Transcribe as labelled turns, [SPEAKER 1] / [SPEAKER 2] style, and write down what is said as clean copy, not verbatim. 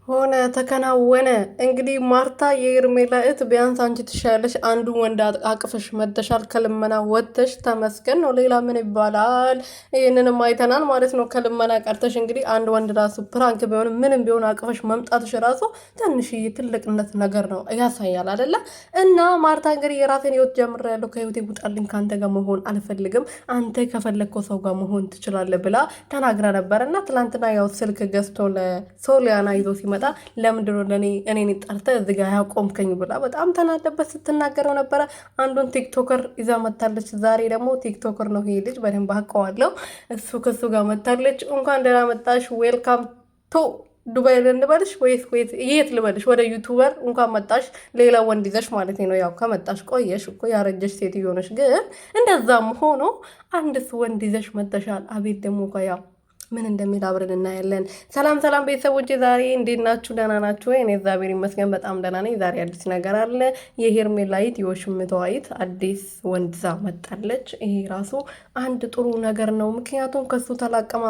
[SPEAKER 1] ሆነ ተከናወነ። እንግዲህ ማርታ የሄርሜላ እህት ቢያንስ አንቺ ትሻለሽ፣ አንዱ ወንድ አቅፈሽ መተሻል፣ ከልመና ወጥተሽ ተመስገን ነው። ሌላ ምን ይባላል? ይህንንም አይተናል ማለት ነው። ከልመና ቀርተሽ እንግዲህ አንድ ወንድ ራሱ ፕራንክ ቢሆን ምንም ቢሆን አቅፈሽ መምጣትሽ ራሱ ትንሽዬ ትልቅነት ነገር ነው ያሳያል አይደለ? እና ማርታ እንግዲህ የራሴን ህይወት ጀምሬያለሁ፣ ከህይወቴ ውጣልኝ፣ ከአንተ ጋር መሆን አልፈልግም፣ አንተ ከፈለግከው ሰው ጋር መሆን ትችላለህ ብላ ተናግራ ነበር። እና ትላንትና ያው ስልክ ገዝቶ ለሶሊያና ይዞ ሲመጣ ለምንድነው እኔን ጠርተህ እዚህ ጋር ያቆምከኝ ብላ በጣም ተናደበት ስትናገረው ነበረ። አንዱን ቲክቶከር ይዛ መታለች። ዛሬ ደግሞ ቲክቶከር ነው ይሄ ልጅ፣ በደንብ አውቀዋለሁ። እሱ ከሱ ጋር መታለች። እንኳን ደህና መጣሽ፣ ዌልካም ቱ ዱባይ ልንበልሽ ወይስ የት ልበልሽ? ወደ ዩቱበር እንኳን መጣሽ። ሌላ ወንድ ይዘሽ ማለት ነው። ያው ከመጣሽ ቆየሽ እኮ ያረጀሽ ሴትዮ ነሽ። ግን እንደዛም ሆኖ አንድስ ወንድ ይዘሽ መጠሻል። አቤት ደግሞ ያው ምን እንደሚል አብረን እናያለን። ሰላም ሰላም ቤተሰቦች፣ ዛሬ እንዴት ናችሁ? ደህና ናችሁ ወይ? እኔ እግዚአብሔር ይመስገን በጣም ደህና ነኝ። ዛሬ አዲስ ነገር አለ። የሄርሜላይት የወሽምተዋይት አዲስ ወንድ ዛ መጣለች። ይሄ ራሱ አንድ ጥሩ ነገር ነው። ምክንያቱም ከሱ ተላቀማ